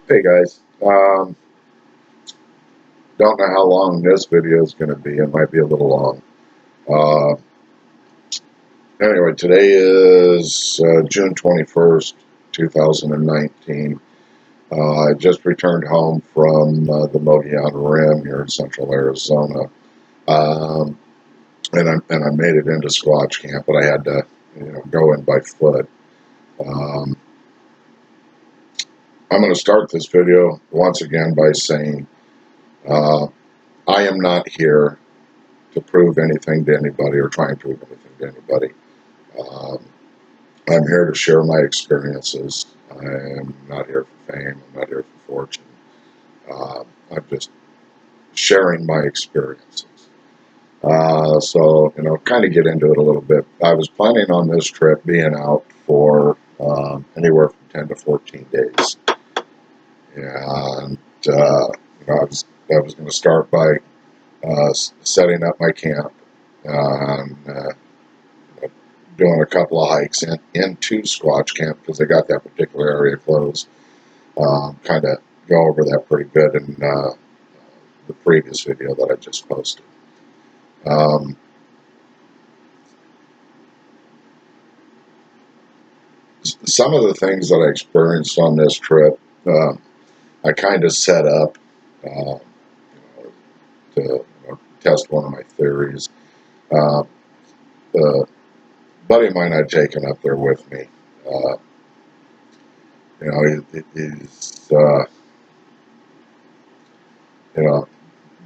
Hey guys, don't know how long this video is going to be. It might be a little long. Uh, anyway, today is June 21st, 2019. I just returned home from the Mogollon Rim here in central Arizona. Um, and I made it into Squatch Camp, but I had to go in by foot. Um, I'm going to start this video once again by saying uh, I am not here to prove anything to anybody or try and prove anything to anybody. Um, I'm here to share my experiences. I'm not here for fame. I'm not here for fortune. I'm just sharing my experiences. So, kind of get into it a little bit. I was planning on this trip being out for anywhere from 10 to 14 days. And, I was going to start by setting up my camp. And, doing a couple of hikes into Squatch Camp because they got that particular area closed. Kind of go over that pretty good in the previous video that I just posted. Um, some of the things that I experienced on this trip, I kind of set up uh, to test one of my theories. Uh, the buddy of mine I'd taken up there with me, uh, he's you know,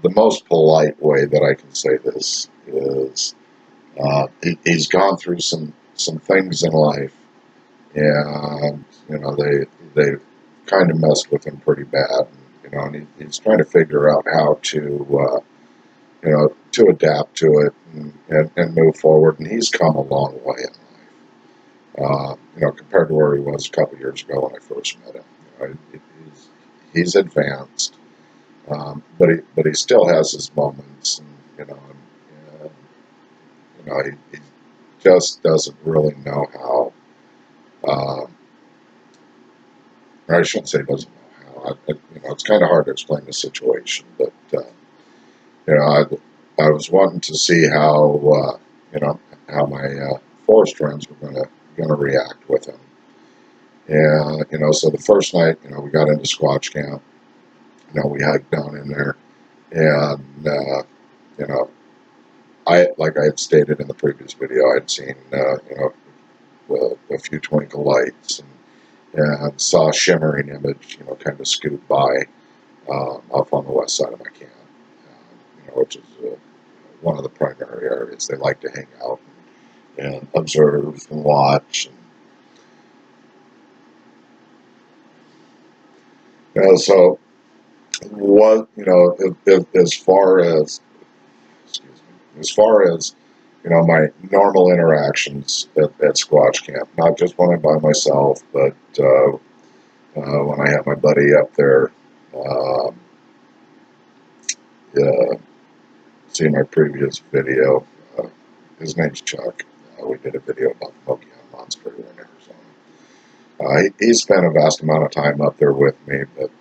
the most polite way that I can say this is he's gone through some things in life, and they kind of messed with him pretty bad. And he's trying to figure out how to to adapt to it and move forward. And he's come a long way in life, compared to where he was a couple of years ago when I first met him. He's advanced. But he still has his moments, and he just doesn't really know how. Or I shouldn't say doesn't know how. It's kind of hard to explain the situation, but you know, I was wanting to see how how my forest friends were gonna react with him, and so the first night, we got into Squatch Camp. We hiked down in there, and you know, like I had stated in the previous video, I'd seen a few twinkle lights and saw a shimmering image, kind of scoot by up on the west side of my camp, which is one of the primary areas they like to hang out and observe and watch. So what as far as my normal interactions at Squatch Camp, not just when I'm by myself, but when I have my buddy up there. Um, See my previous video. Uh, his name's Chuck. We did a video about the Mogollon Monster here in Arizona. He spent a vast amount of time up there with me, but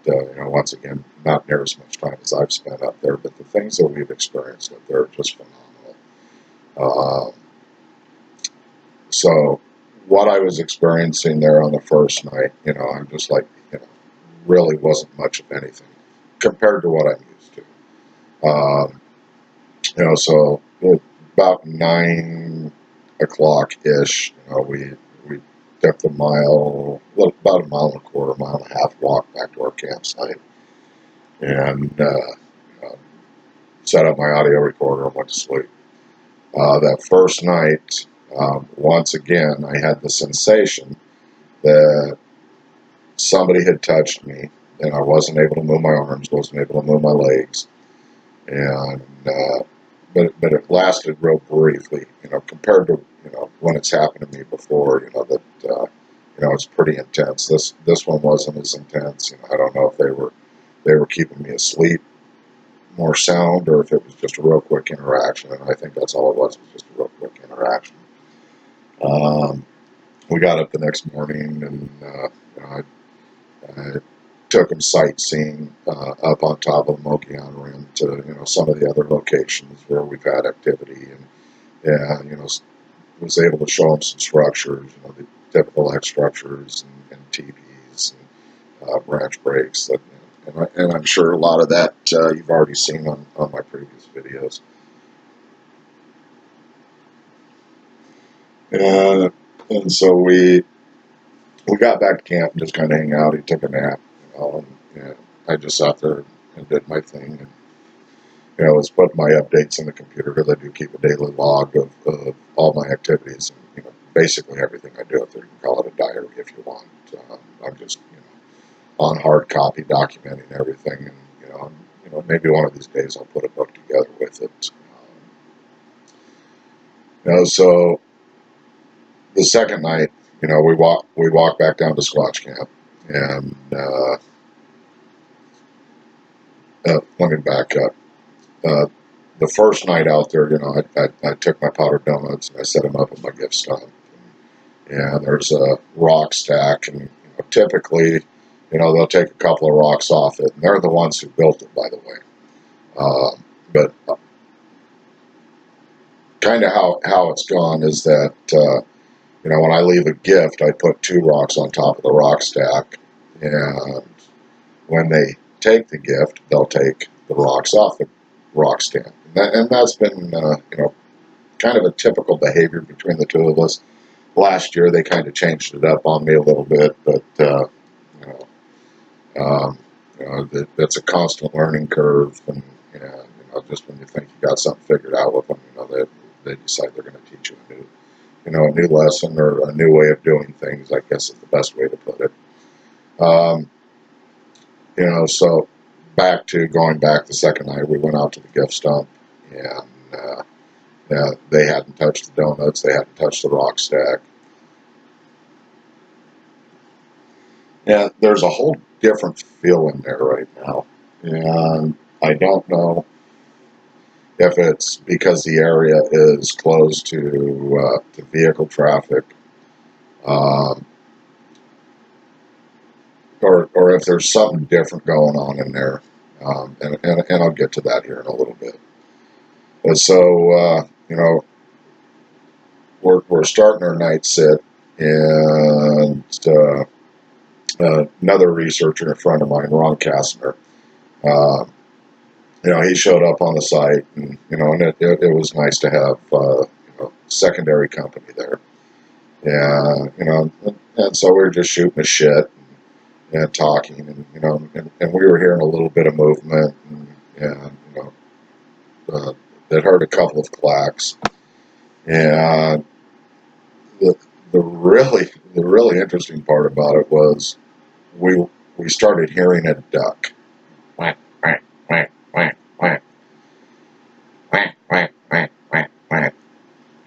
once again, not near as much time as I've spent up there. But the things that we've experienced up there are just phenomenal. Um, So what I was experiencing there on the first night, I'm just like, really wasn't much of anything compared to what I'm used to. So about 9 o'clock ish, we took the about a mile and a quarter, mile and a half walk back to our campsite, and set up my audio recorder and went to sleep. That first night, once again, I had the sensation that somebody had touched me, and I wasn't able to move my arms, wasn't able to move my legs, and but it lasted real briefly, compared to when it's happened to me before, that it's pretty intense. This one wasn't as intense. I don't know if they were keeping me asleep more sound, or if it was just a real quick interaction, and I think that's all it was just a real quick interaction. We got up the next morning, and I took them sightseeing up on top of the Mogollon Rim to some of the other locations where we've had activity, and was able to show them some structures, the typical X structures and teepees and branch breaks that. And I'm sure a lot of that you've already seen on my previous videos. And so we got back to camp and just kind of hang out. He took a nap, and I just sat there and did my thing. And was putting my updates in the computer because I do keep a daily log of all my activities. And, basically everything I do up there. You can call it a diary if you want. I'm just on hard copy documenting everything, and maybe one of these days I'll put a book together with it. So the second night, we walked back down to Squatch Camp, and let me back up. The first night out there, I took my powdered donuts and I set them up in my gift stump. And there's a rock stack, and typically, they'll take a couple of rocks off it, and they're the ones who built it, by the way. But kind of how it's gone is that when I leave a gift, I put 2 rocks on top of the rock stack, and when they take the gift, they'll take the rocks off the rock stand, and that's been kind of a typical behavior between the two of us. Last year they kind of changed it up on me a little bit, but that's a constant learning curve, and just when you think you got something figured out with them, they decide they're going to teach you a new lesson or a new way of doing things, I guess is the best way to put it. So going back the second night, we went out to the gift stump, and they hadn't touched the donuts, they hadn't touched the rock stack. Yeah, there's a whole different feel in there right now, and I don't know if it's because the area is closed to vehicle traffic, or if there's something different going on in there, and I'll get to that here in a little bit. And so we're starting our night sit, and another researcher, a friend of mine, Ron Kastner, he showed up on the site, and and it was nice to have secondary company there, and so we were just shooting the shit and talking, and we were hearing a little bit of movement, and that heard a couple of clacks, and the really interesting part about it was we started hearing a duck. Quack, quack, quack, quack, quack. Quack, quack, quack, quack, quack.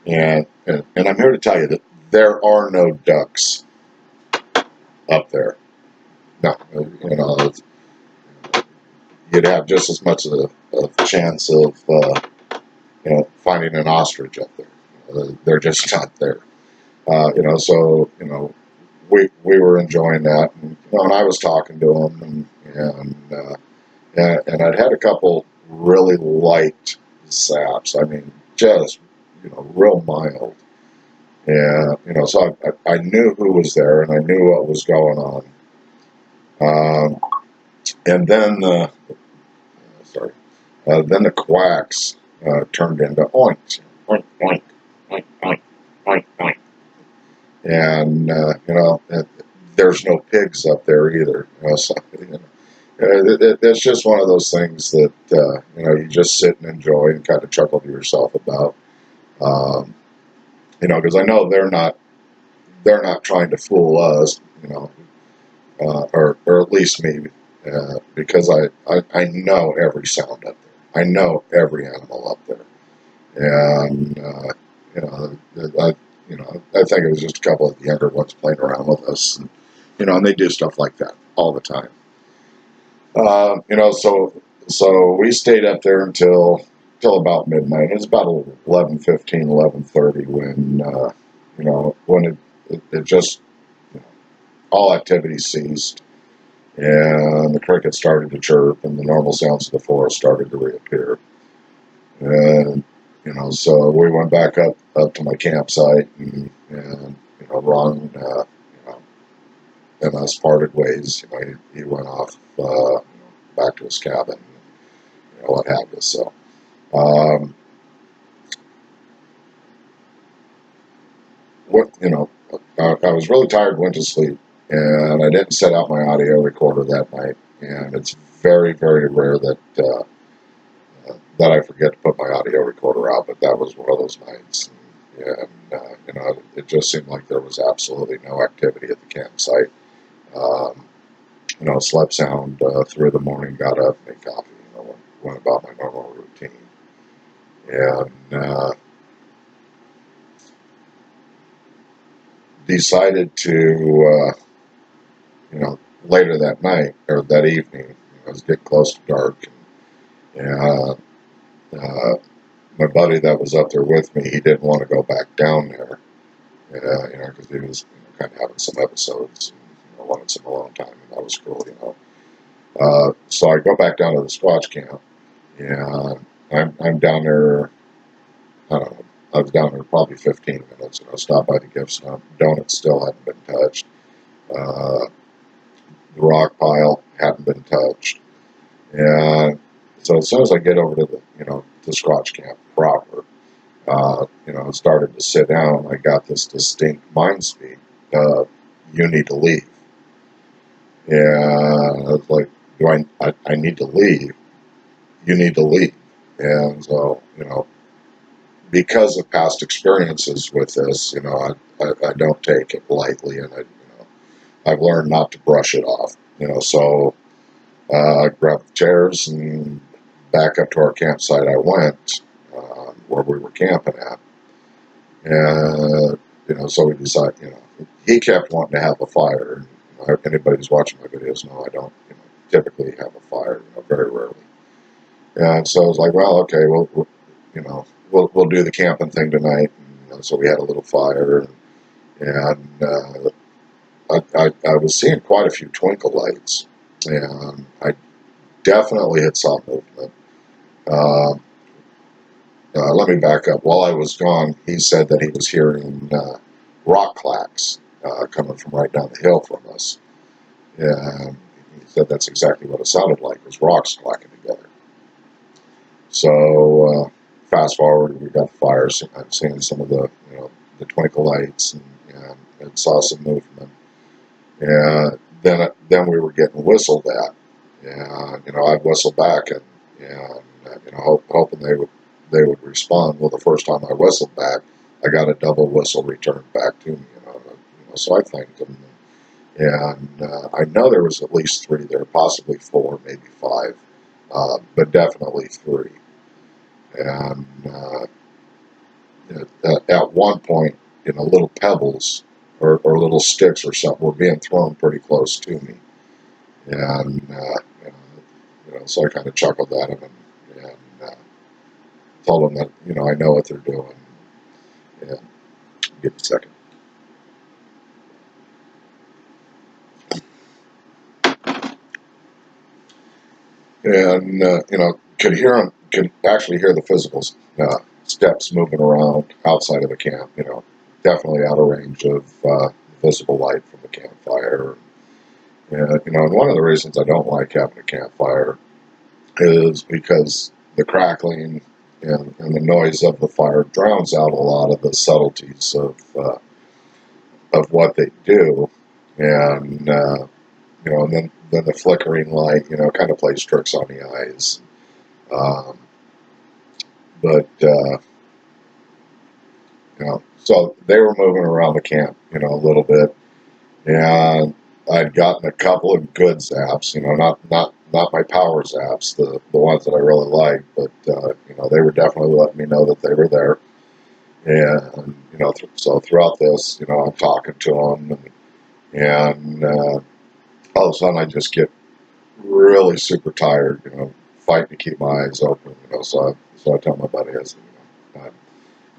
And I'm here to tell you that there are no ducks up there. No, you'd have just as much of a chance of finding an ostrich up there. They're just not there. So we were enjoying that, and I was talking to them, and I'd had a couple really light zaps. I mean, just real mild, and so I knew who was there, and I knew what was going on. And then then the quacks turned into oinks, oink, oink, oink, oink, oink, oink. And there's no pigs up there either. So, it's just one of those things that you just sit and enjoy and kind of chuckle to yourself about. Because I know they're not trying to fool us, or at least me, because I know every sound up there. I know every animal up there, and I think it was just a couple of the younger ones playing around with us, and they do stuff like that all the time. So we stayed up there until about midnight. It was about 11:15, 11:30 when when it just all activity ceased, and the crickets started to chirp, and the normal sounds of the forest started to reappear. And so we went back up to my campsite, and Ron, and us parted ways. He went off back to his cabin, what have you. So, I was really tired, went to sleep, and I didn't set out my audio recorder that night. And it's very, very rare that I forget to put my audio recorder out, but that was one of those nights. It just seemed like there was absolutely no activity at the campsite. Um, slept sound through the morning, got up, made coffee, went about my normal routine. And decided to, later that night, or that evening, it was getting close to dark, and my buddy that was up there with me, he didn't want to go back down there, because he was kind of having some episodes, and wanted some alone time, and that was cool. So I go back down to the Squatch camp, and I'm down there. I don't know. I was down there probably 15 minutes, and I stopped by the gift shop. Donuts still hadn't been touched. The rock pile hadn't been touched, and so as soon as I get over to the Squatch camp proper, started to sit down, I got this distinct mind speak. You need to leave. And I was like, I need to leave? You need to leave. And so, because of past experiences with this, I don't take it lightly, and I've learned not to brush it off. So I grabbed the chairs and back up to our campsite I went, where we were camping at. And, so we decided, he kept wanting to have a fire. If anybody who's watching my videos know I don't, typically have a fire, very rarely. And so I was like, well, okay, we'll do the camping thing tonight. And so we had a little fire, and I was seeing quite a few twinkle lights, and I definitely had saw movement. Uh, Let me back up. While I was gone, he said that he was hearing rock clacks coming from right down the hill from us. And he said that's exactly what it sounded like, was rocks clacking together. So fast forward, we got the fire, I've seen some of the twinkle lights, and saw some movement. And then we were getting whistled at. And I'd whistle back, and hoping they would respond. Well, the first time I whistled back, I got a double whistle returned back to me. So I thanked them, and I know there was at least three there, possibly four, maybe five, but definitely three. And at one point, little pebbles or little sticks or something were being thrown pretty close to me, and so I kind of chuckled at them, and told them that I know what they're doing. And give me a second. And could actually hear the physical steps moving around outside of the camp. Definitely out of range of visible light from the campfire. And one of the reasons I don't like having a campfire is because the crackling and the noise of the fire drowns out a lot of the subtleties of what they do, and and then the flickering light, kind of plays tricks on the eyes. Um, but so they were moving around the camp, a little bit, and I'd gotten a couple of good zaps, not my power zaps, the ones that I really liked, but they were definitely letting me know that they were there. And so throughout this, I'm talking to them, and all of a sudden I just get really super tired, fighting to keep my eyes open, so I tell my buddy, I said,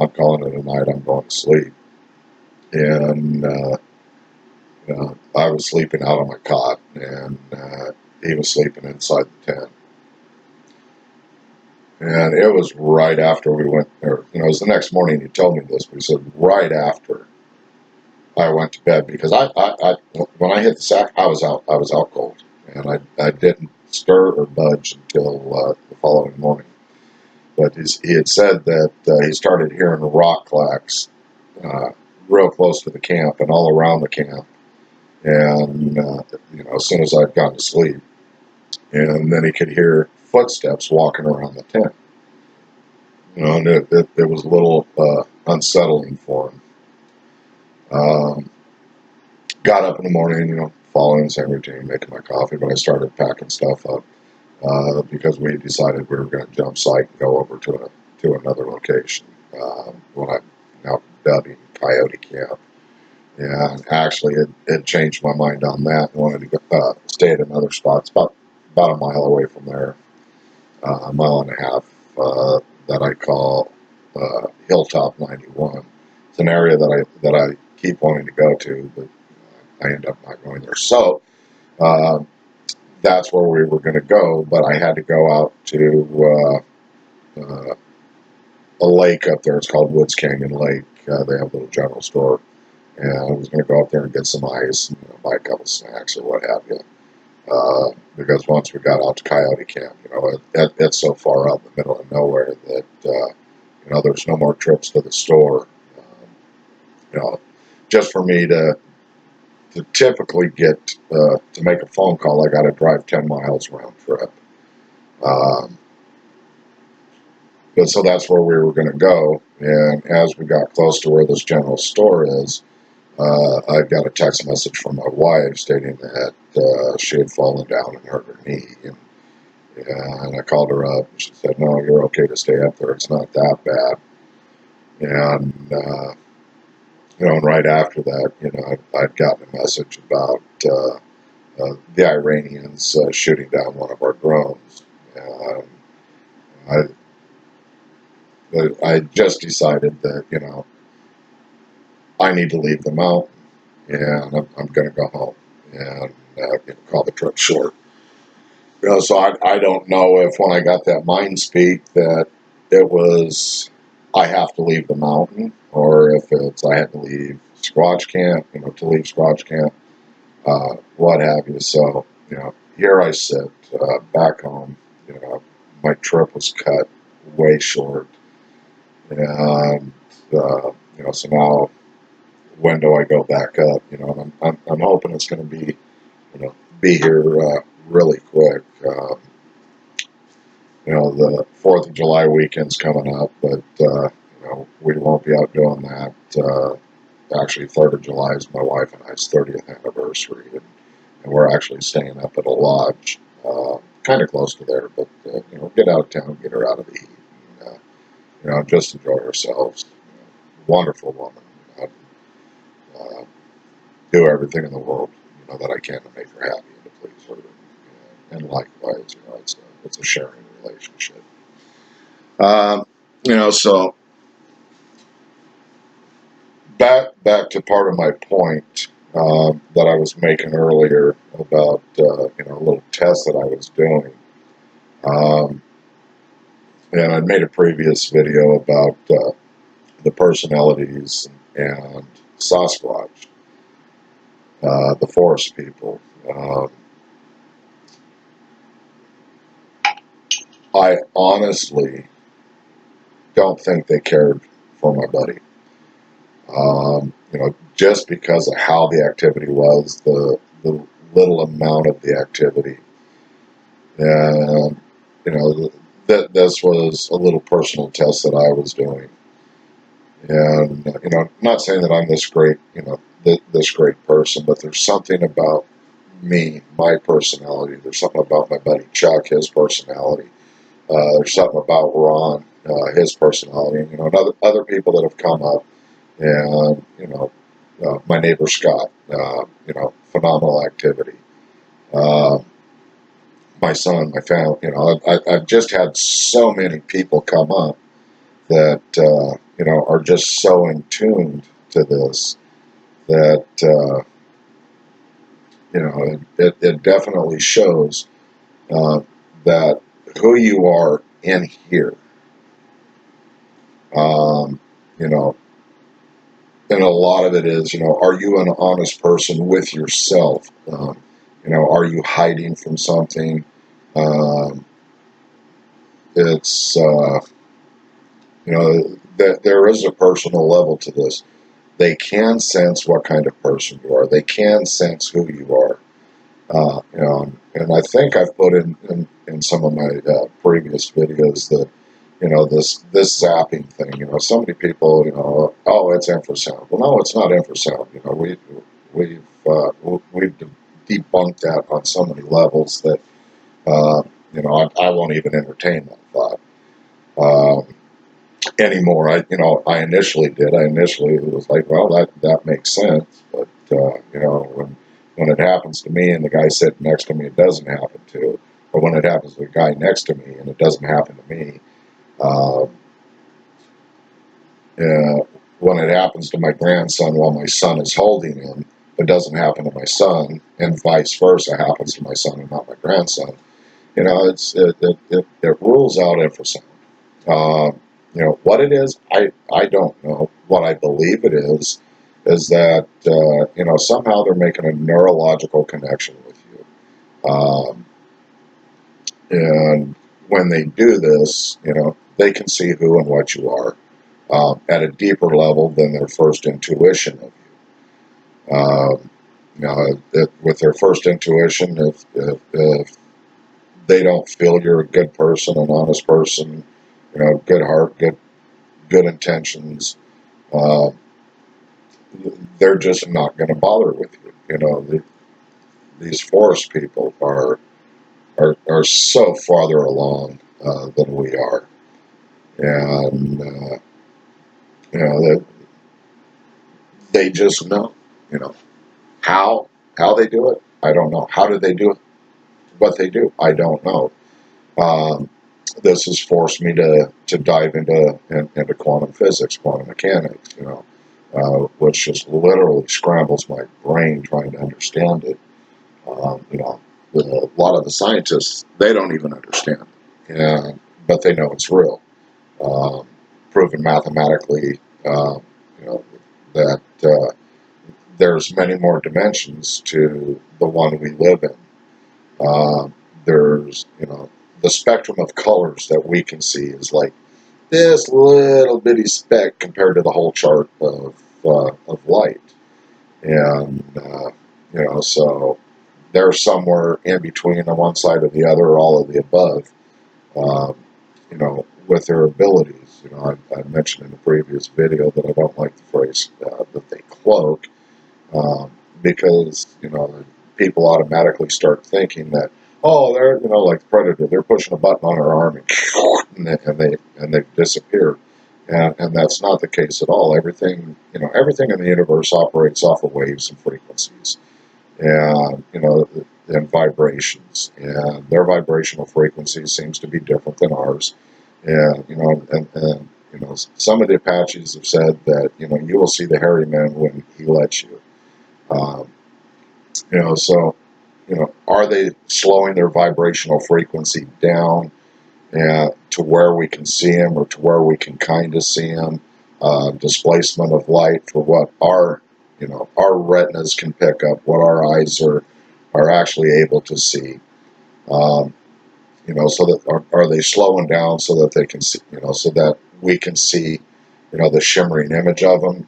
I'm calling it a night, I'm going to sleep. And I was sleeping out on my cot, and he was sleeping inside the tent. And it was right after we went, or it was the next morning he told me this, but he said right after I went to bed, because when I hit the sack, I was out cold, and I didn't stir or budge until the following morning. But he had said that he started hearing rock clacks real close to the camp and all around the camp, and as soon as I'd gone to sleep, and then he could hear footsteps walking around the tent. And it was a little unsettling for him. Got up in the morning, following the same routine, making my coffee, but I started packing stuff up because we decided we were going to jump site and go over to another location, what I'm now dubbing Coyote Camp. And actually, it changed my mind on that and wanted to go, stay at another spot. It's about a mile away from there, a mile and a half, that I call Hilltop 91. It's an area that I keep wanting to go to, but I end up not going there. So that's where we were going to go, but I had to go out to a lake up there. It's called Woods Canyon Lake. They have a little general store, and I was going to go up there and get some ice, and buy a couple snacks or what have you. Because once we got out to Coyote Camp, it's so far out in the middle of nowhere that there's no more trips to the store. Just for me to typically get to make a phone call, I got to drive 10 miles round trip. But so that's where we were going to go. And as we got close to where this general store is, I got a text message from my wife stating that she had fallen down and hurt her knee. And I called her up, and she said, "No, you're okay to stay up there. It's not that bad." And and right after that, I'd gotten a message about the Iranians shooting down one of our drones. And I just decided that I need to leave the mountain, and I'm going to go home and call the trip short. So I don't know if when I got that mind speak that it was I have to leave the mountain, or if it's I had to leave Squatch Camp, to leave Squatch Camp, what have you. So, here I sit back home. My trip was cut way short, and so now when do I go back up? And I'm hoping it's going to be here really quick. The 4th of July weekend's coming up, but we won't be out doing that. Actually, 3rd of July is my wife and I's 30th anniversary, and we're actually staying up at a lodge, kind of close to there, but get out of town, get her out of the heat, and just enjoy ourselves. Wonderful woman. Uh, do everything in the world that I can to make her happy and to please her, and likewise, it's a sharing relationship. So back to part of my point that I was making earlier about a little test that I was doing, and I'd made a previous video about the personalities and Sasquatch, the forest people. I honestly don't think they cared for my buddy. Just because of how the activity was, the little amount of the activity, and that this was a little personal test that I was doing, and not saying that I'm this great, this great person, but there's something about me, my personality. There's something about my buddy Chuck, his personality. There's something about Ron, his personality, and other people that have come up, and my neighbor Scott, phenomenal activity. My son, my family, I've just had so many people come up that are just so in tuned to this that it definitely shows that who you are in here, um, you know, and a lot of it is, are you an honest person with yourself? Are you hiding from something? Um, it's, that there is a personal level to this. They can sense what kind of person you are. They can sense who you are. And I think I've put in some of my previous videos that, this zapping thing. So many people, oh, it's infrasound. Well, no, it's not infrasound. We've debunked that on so many levels that I won't even entertain that thought anymore. I initially did. I initially was like, well, that makes sense, but when it happens to me and the guy sitting next to me, it doesn't happen to, or when it happens to the guy next to me and it doesn't happen to me. Uh, when it happens to my grandson while my son is holding him, it doesn't happen to my son, and vice versa happens to my son and not my grandson. It rules out infrasound. Uh, what it is, I don't know. What I believe it is that somehow they're making a neurological connection with you, and when they do this, they can see who and what you are at a deeper level than their first intuition of you. With their first intuition, if they don't feel you're a good person, an honest person, good heart, good intentions, uh, they're just not going to bother with you. These forest people are so farther along than we are, and they just know. You know how they do it. I don't know. How do they do it? What they do? I don't know. Um, this has forced me to dive into quantum physics, quantum mechanics. Which just literally scrambles my brain trying to understand it. Um, you know, a lot of the scientists, they don't even understand it, but they know it's real, um, proven mathematically. You know that there's many more dimensions to the one we live in. There's the spectrum of colors that we can see is like this little bitty speck compared to the whole chart of light, and so they're somewhere in between on one side or the other, or all of the above, um, with their abilities. I mentioned in a previous video that I don't like the phrase that they cloak, um, because, people automatically start thinking that, oh, they're, like the Predator, they're pushing a button on their arm and they've disappeared. And that's not the case at all. Everything in the universe operates off of waves and frequencies, and and vibrations, and their vibrational frequency seems to be different than ours. And some of the Apaches have said that you will see the hairy man when he lets you. Um, so are they slowing their vibrational frequency down to where we can see them, or to where we can kind of see them? Displacement of light for what our retinas can pick up, what our eyes are actually able to see. Um, so that are they slowing down so that they can see, so that we can see, the shimmering image of them?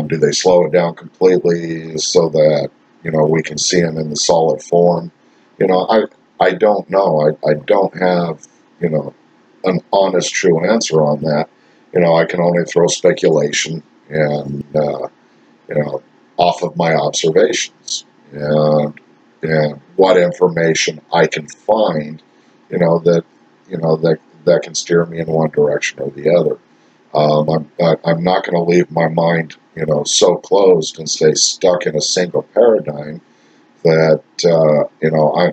Do they slow it down completely so that we can see them in the solid form? I don't know. I don't have an honest, true answer on that. I can only throw speculation and off of my observations, and what information I can find, that that can steer me in one direction or the other. I'm not going to leave my mind, so closed and stay stuck in a single paradigm that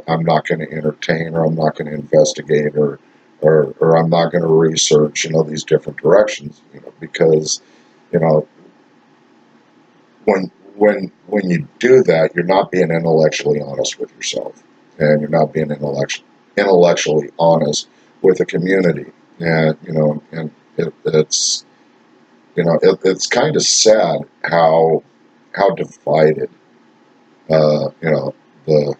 I'm not going to entertain, or I'm not going to investigate, or I'm not going to research, these different directions, because you know when you do that, you're not being intellectually honest with yourself, and you're not being intellectually honest with the community. And it's it's kind of sad how divided the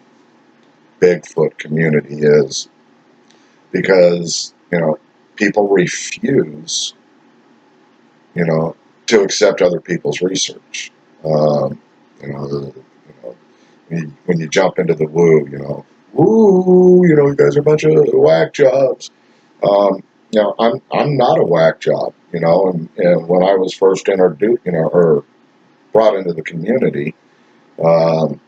Bigfoot community is, because people refuse you know to accept other people's research. Um, when you jump into the woo, you guys are a bunch of whack jobs. Um, I'm not a whack job, and when I was first introduced, or brought into the community, um,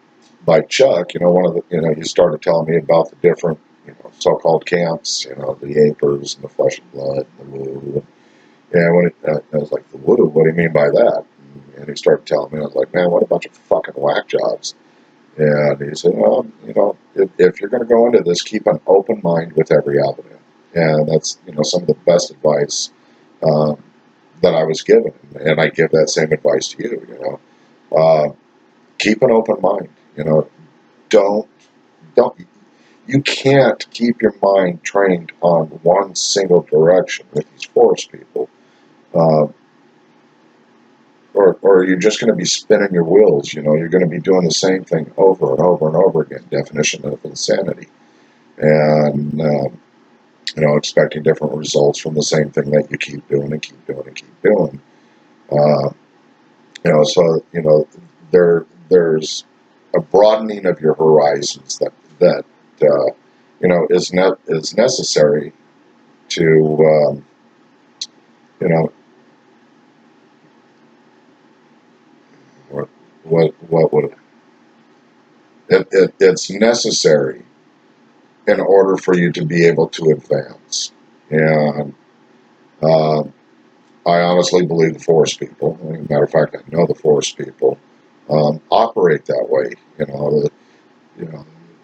by Chuck, one of the, he started telling me about the different, so-called camps, the Apers and the Flesh and Blood and the Woo. And I was like, the Woo, what do you mean by that? And he started telling me, I was like, man, what a bunch of fucking whack jobs. And he said, well, if you're going to go into this, keep an open mind with every applicant. And that's, some of the best advice um, that I was given. And I give that same advice to you, keep an open mind. Don't, don't, you can't keep your mind trained on one single direction with these forest people. Uh, or you're just going to be spinning your wheels. You're going to be doing the same thing over and over and over again. Definition of insanity. And expecting different results from the same thing that you keep doing and keep doing and keep doing. Uh, so there's a broadening of your horizons that is necessary to you know what would it's necessary in order for you to be able to advance. And uh, I honestly believe the forest people, as a matter of fact, I know the forest people operate that way.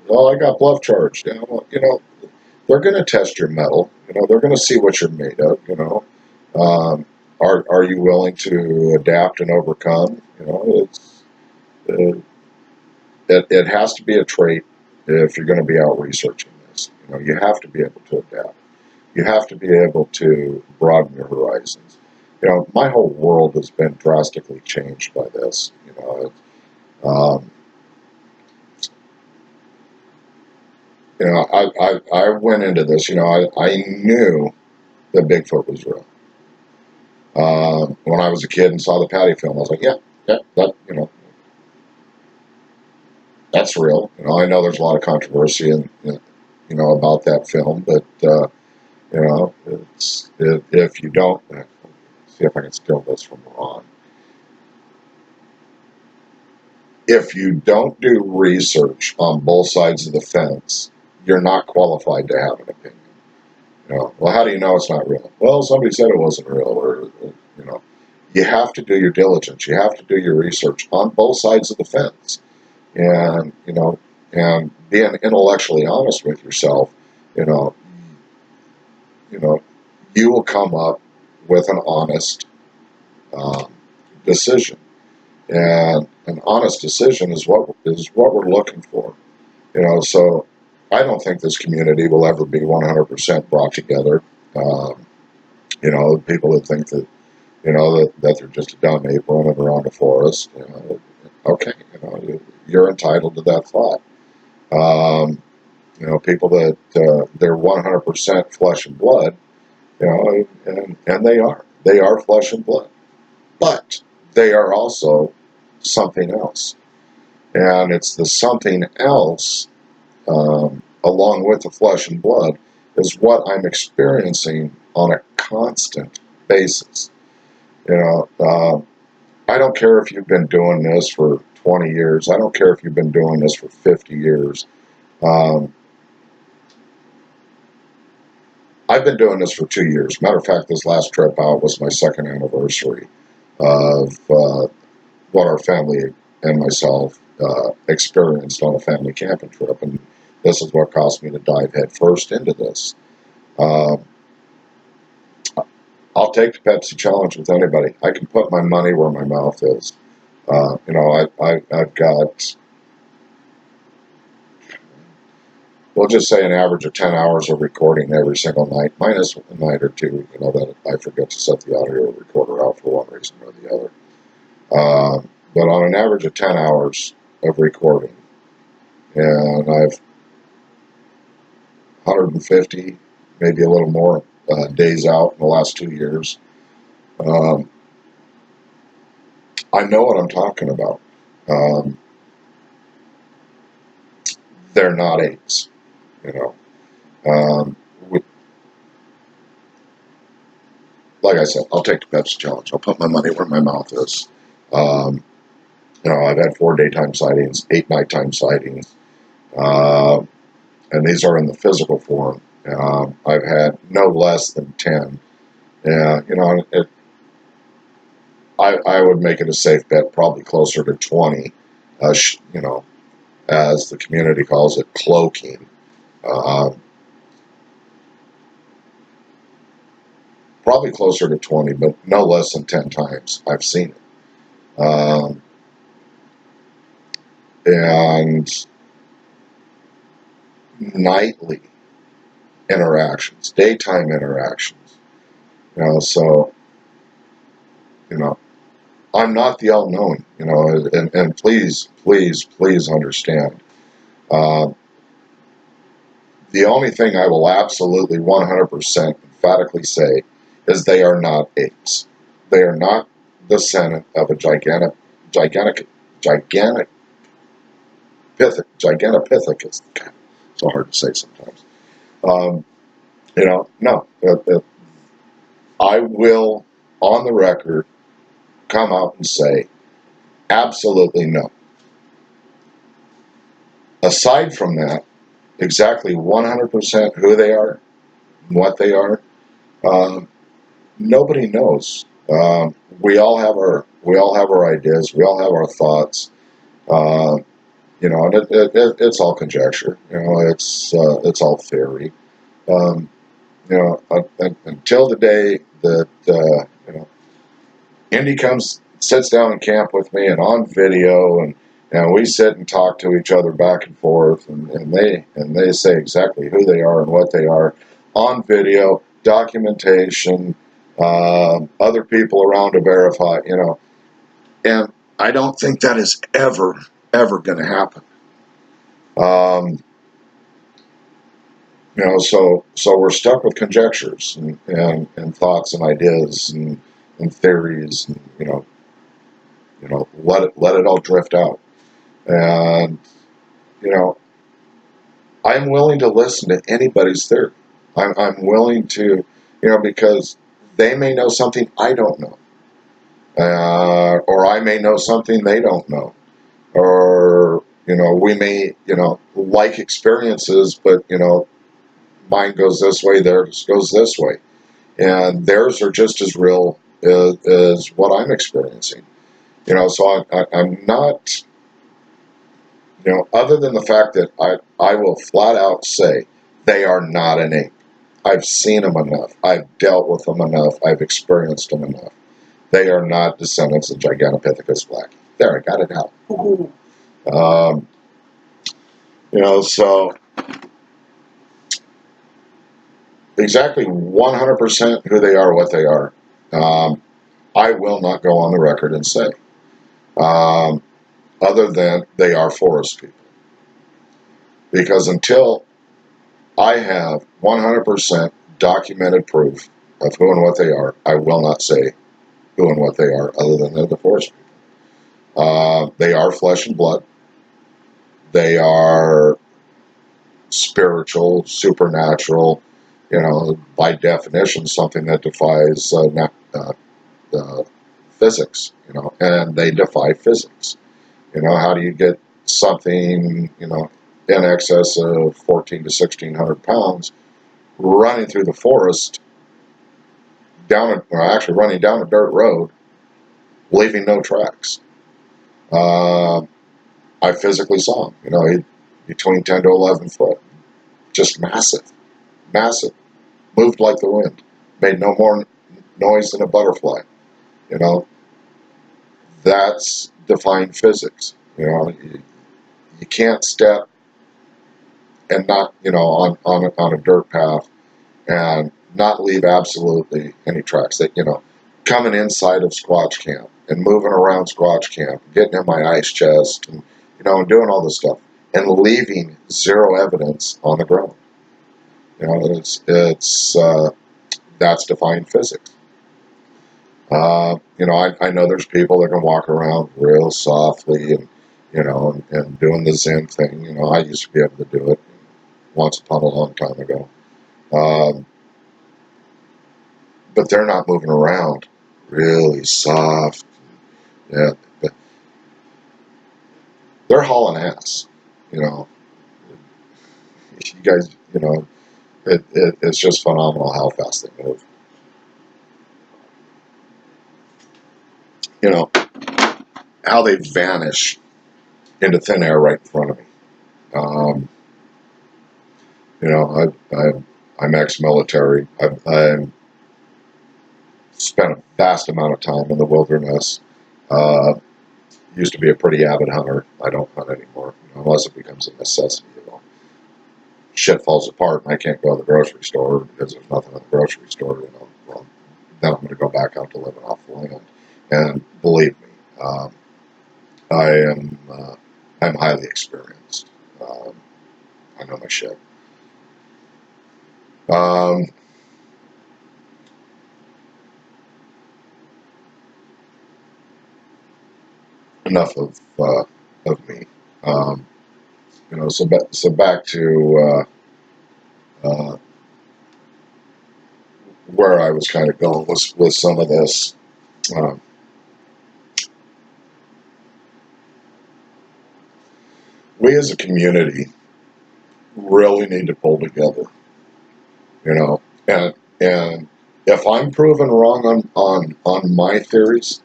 Oh, I got bluff charged. They're going to test your mettle. They're going to see what you're made of. Um, are you willing to adapt and overcome? Uh, it has to be a trait if you're going to be out researching this. You have to be able to adapt. You have to be able to broaden your horizons. My whole world has been drastically changed by this. Um, I went into this. I knew that Bigfoot was real. When I was a kid and saw the Patty film, I was like, yeah, that's real. I know there's a lot of controversy about that film, but if you don't, see if I can steal this from Ron. If you don't do research on both sides of the fence, you're not qualified to have an opinion. Well, how do you know it's not real? Well, somebody said it wasn't real, or you know, you have to do your diligence. You have to do your research on both sides of the fence, and and being intellectually honest with yourself. You know, you know, you will come up with an honest um, decision, and an honest decision is what we're looking for. So I don't think this community will ever be 100% brought together. Um, people that think that that they're just a dumb ape running around the forest. Okay, you're entitled to that thought. Um, people that they're 100% flesh and blood. And they are flesh and blood, but they are also something else, and it's the something else, along with the flesh and blood, is what I'm experiencing on a constant basis. I don't care if you've been doing this for 20 years. I don't care if you've been doing this for 50 years. Um, I've been doing this for 2 years. Matter of fact, this last trip out was my second anniversary of what our family and myself experienced on a family camping trip, and this is what caused me to dive headfirst into this. Um, I'll take the Pepsi challenge with anybody. I can put my money where my mouth is. I've got we'll just say an average of 10 hours of recording every single night, minus a night or two, that I forget to set the audio recorder out for one reason or the other. But on an average of 10 hours of recording, and I've 150, maybe a little more, days out in the last 2 years. I know what I'm talking about. Um, they're not apes, you know. Um, with, like I said, I'll take the Pepsi challenge. I'll put my money where my mouth is. Um, I've had 4 daytime sightings, 8 nighttime sightings, uh, and these are in the physical form. I've had no less than 10. Yeah, I would make it a safe bet, probably closer to 20. As the community calls it, cloaking. Uh, Probably closer to 20, but no less than 10 times I've seen it. And nightly interactions, daytime interactions. So, you know, I'm not the all-knowing, and please, please, please understand. Uh, the only thing I will absolutely 100% emphatically say is they are not apes. They are not descendant of a gigantic, gigantic Gigantopithecus. So hard to say sometimes. Um, no. I will, on the record, come out and say absolutely no. Aside from that, exactly 100% who they are, what they are, um, nobody knows. We all have our ideas. We all have our thoughts. Uh, and it's all conjecture. It's all theory. Um, until the day that Indy sits down in camp with me and on video, and we sit and talk to each other back and forth, and they say exactly who they are and what they are on video, documentation, other people around to verify, and I don't think that is ever going to happen. Um, so we're stuck with conjectures and thoughts and ideas and theories, and let it all drift out. And you know, I'm willing to listen to anybody's theory. I'm willing to, because they may know something I don't know, or I may know something they don't know, or we may like experiences, but mine goes this way, theirs goes this way, and theirs are just as real as what I'm experiencing. So I'm not, other than the fact that I will flat out say they are not an ape. I've seen them enough. I've dealt with them enough. I've experienced them enough. They are not descendants of Gigantopithecus blacki. There, I got it out. Um, so exactly 100% who they are, what they are. Um, I will not go on the record and say, um, other than they are forest people. Because until I have 100% documented proof of who and what they are, I will not say who and what they are, other than they're the forest people. They are flesh and blood. They are spiritual, supernatural, by definition, something that defies physics, and they defy physics. How do you get something, in excess of 14 to 1,600 pounds running through the forest, actually running down a dirt road, leaving no tracks? I physically saw him, between 10 to 11 foot, just massive, massive, moved like the wind, made no more noise than a butterfly. You know, that's defying physics. You can't step and not, on a dirt path, and not leave absolutely any tracks. That, coming inside of Squatch Camp and moving around Squatch Camp, getting in my ice chest, and and doing all this stuff, and leaving zero evidence on the ground. It's that's defying physics. I know there's people that can walk around real softly and and doing the Zen thing. I used to be able to do it once upon a long time ago. Um, but they're not moving around really soft. Yeah, they're hauling ass. You know, you guys. It's just phenomenal how fast they move. You know how they vanish into thin air right in front of me. Um, I'm ex-military. I spent a vast amount of time in the wilderness. Uh, Used to be a pretty avid hunter. I don't hunt anymore, unless it becomes a necessity. Shit falls apart and I can't go to the grocery store because there's nothing in the grocery store. Well, then I'm going to go back out to living off the land. And believe me, I am I'm highly experienced. Um, I know my shit. Um, Enough of me. Um, so back to where I was kind of going with some of this. Um, we as a community really need to pull together, you know, and if I'm proven wrong on my theories,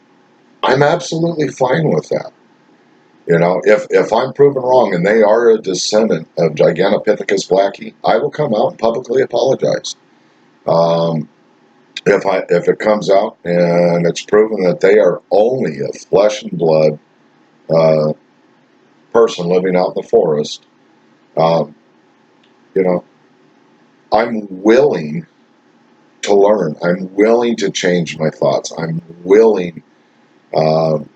I'm absolutely fine with that. If I'm proven wrong and they are a descendant of Gigantopithecus blacki, I will come out and publicly apologize. Um, if it comes out and it's proven that they are only a flesh and blood uh, person living out in the forest, um, you know, I'm willing to learn. I'm willing to change my thoughts. I'm willing um,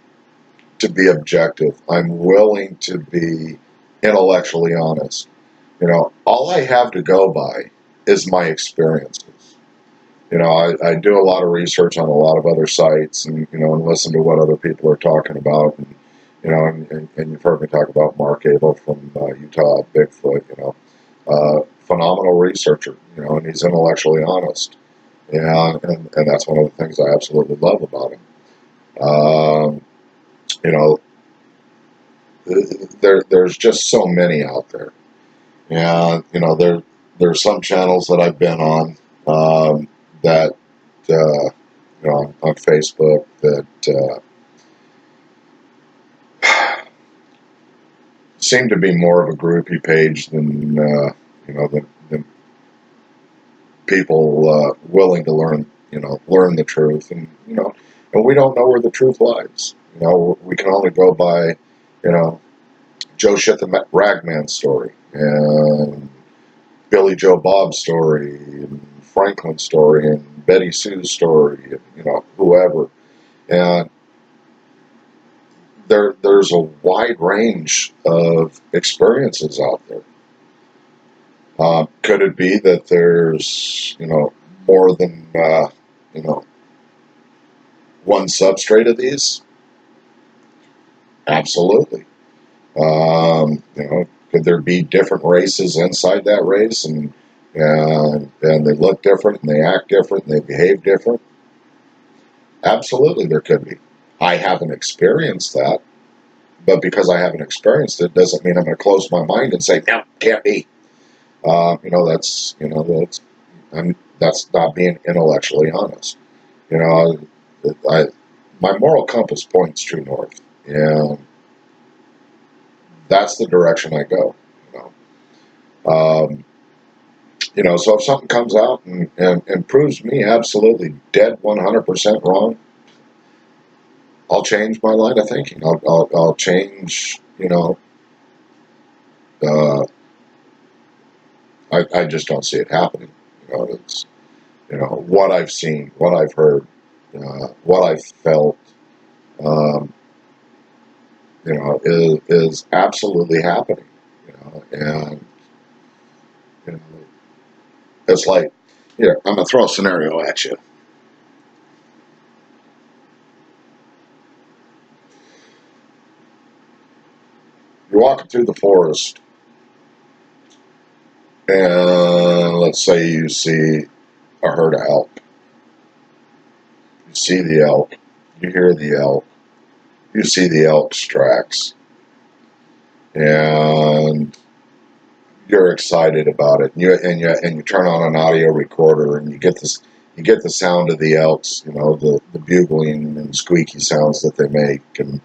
to be objective. I'm willing to be intellectually honest. All I have to go by is my experiences. I do a lot of research on a lot of other sites, and listen to what other people are talking about, and you've heard me talk about Mark Abel from Utah Bigfoot. Phenomenal researcher. And he's intellectually honest. And that's one of the things I absolutely love about him. You know, there's just so many out there, and there's some channels that I've been on that on Facebook that seem to be more of a groupie page than people willing to learn the truth, and we don't know where the truth lies. We can only go by Joe Shit the Ragman's story, and Billy Joe Bob's story, and Franklin's story, and Betty Sue's story, and whoever. And there's a wide range of experiences out there. Could it be that there's more than one substrate of these? Absolutely. Could there be different races inside that race, and they look different, and they act different, and they behave different? Absolutely, there could be. I haven't experienced that, but because I haven't experienced it, doesn't mean I'm going to close my mind and say, no, can't be. That's not being intellectually honest. You know, I my moral compass points true north, and that's the direction I go. You so if something comes out and proves me absolutely dead 100% wrong, I'll change my line of thinking. I'll change, uh, I just don't see it happening. It's what I've seen, what I've heard, what I've felt. Um, is absolutely happening. And you know, it's like, here, I'm gonna throw a scenario at you. You're walking through the forest, and let's say you see a herd of elk. You see the elk, you hear the elk, you see the elk's tracks, and you're excited about it. And you turn on an audio recorder, and you get the sound of the elks, the bugling and squeaky sounds that they make, and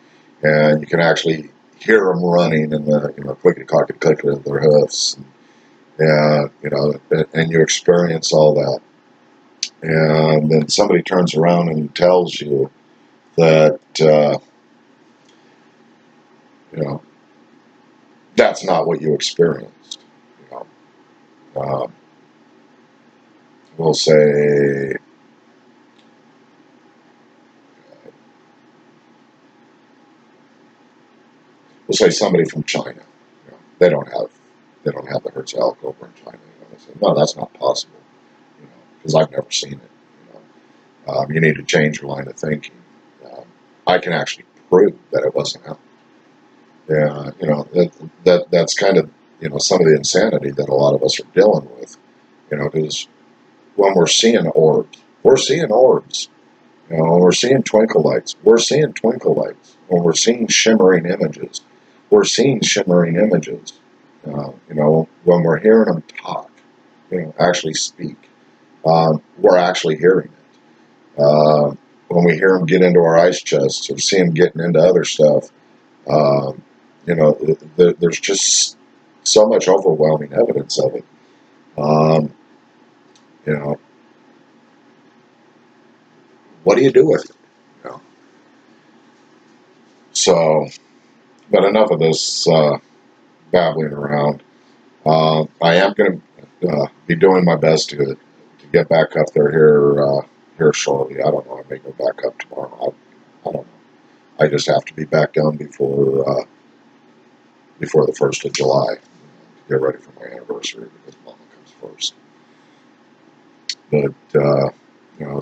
you can actually hear them running, and the clickety clackety click of their hoofs, and you experience all that. And then somebody turns around and tells you that you know that's not what you experienced. You know, we'll say somebody from China. They don't have the herds of elk over in China. They say, no, that's not possible. Because I've never seen it. You need to change your line of thinking. Um, I can actually prove that it wasn't out. Yeah, that's kind of some of the insanity that a lot of us are dealing with. Because when we're seeing orbs, we're seeing orbs. When we're seeing twinkle lights, we're seeing twinkle lights. When we're seeing shimmering images, we're seeing shimmering images. When we're hearing them talk, actually speak, we're actually hearing it. When we hear them get into our ice chests or see them getting into other stuff, um, there's just so much overwhelming evidence of it. Um, you know, what do you do with it? You know? So, but enough of this babbling around. I am going to be doing my best to get back up there here shortly. I don't know. I may go back up tomorrow. I don't know. I just have to be back down before the 1st of July. Get ready for my anniversary because Mama comes first. But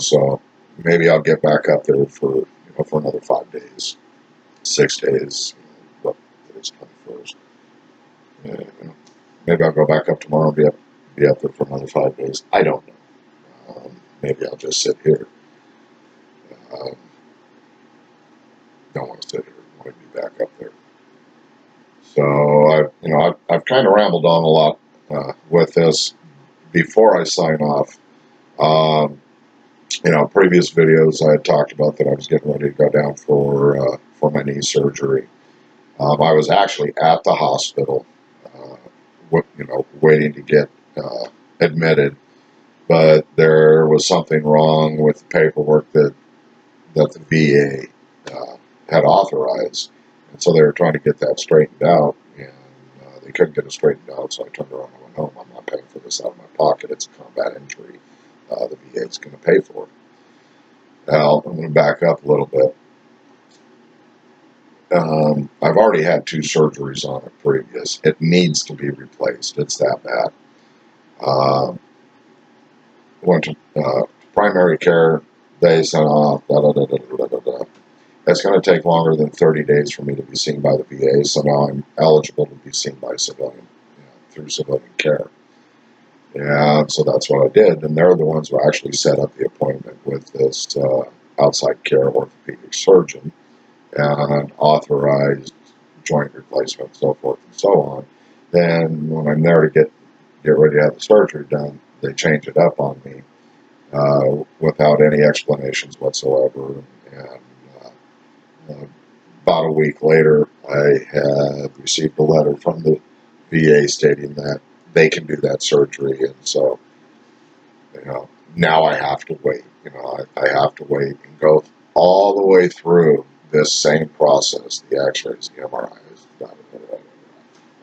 so maybe I'll get back up there for another 5 days, 6 days. What is 21st? Maybe I'll go back up tomorrow and be up there for another 5 days. I don't know. Maybe I'll just sit here. Um, don't want to sit here. I want to be back up there. So I've kind of rambled on a lot with this. Before I sign off, um, previous videos I had talked about that I was getting ready to go down for my knee surgery. I was actually at the hospital, waiting to get admitted, but there was something wrong with the paperwork that the VA had authorized, and so they were trying to get that straightened out, and they couldn't get it straightened out. So I turned around and went home. I'm not paying for this out of my pocket. It's a combat injury. The VA is going to pay for it. Now I'm going to back up a little bit. I've already had 2 surgeries on it previous. It needs to be replaced. It's that bad. Went to primary care. They said, oh, da, da, da, da, da, da, da. It's going to take longer than 30 days for me to be seen by the VA, so now I'm eligible to be seen by civilian, through civilian care. And so that's what I did, and they're the ones who actually set up the appointment with this outside care orthopedic surgeon and authorized joint replacement, so forth and so on. Then when I'm there to get ready to have the surgery done, they change it up on me without any explanations whatsoever. And about a week later, I had received a letter from the VA stating that they can do that surgery, and so now I have to wait. I have to wait and go all the way through this same process, the X-rays, the MRIs,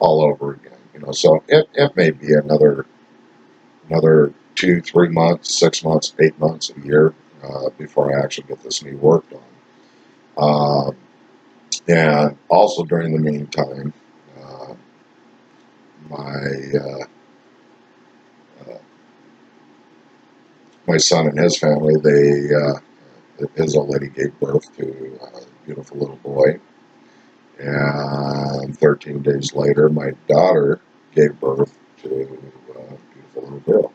all over again. So it may be another another 2, 3 months, 6 months, 8 months, a year before I actually get this knee worked on. And also during the meantime, uh, my uh, my son and his family, his old lady gave birth to a beautiful little boy, and 13 days later, my daughter gave birth to a beautiful little girl.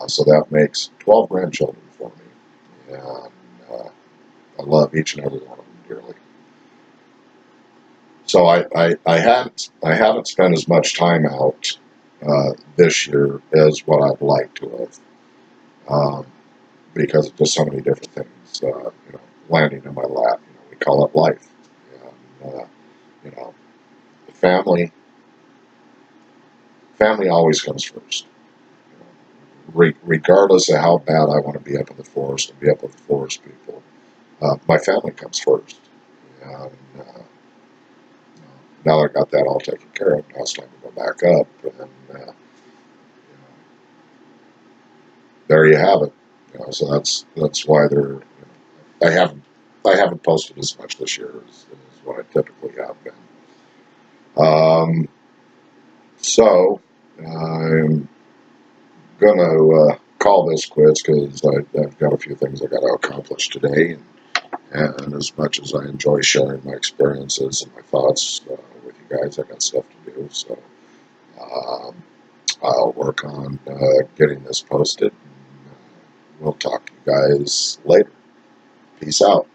So that makes 12 grandchildren for me, and I love each and every one of them dearly. So I haven't spent as much time out this year as what I'd like to have, um, because of just so many different things, landing in my lap. We call it life. And, you know, family family always comes first. Regardless of how bad I want to be up in the forest and be up with the forest people, my family comes first. And now that I got that all taken care of, now it's time to go back up. And there you have it. So that's why I haven't I haven't posted as much this year as what I typically have been. So I'm gonna call this quits because I've got a few things I got to accomplish today, and as much as I enjoy sharing my experiences and my thoughts with you guys, I got stuff to do. So um, I'll work on getting this posted. We'll talk to you guys later. Peace out.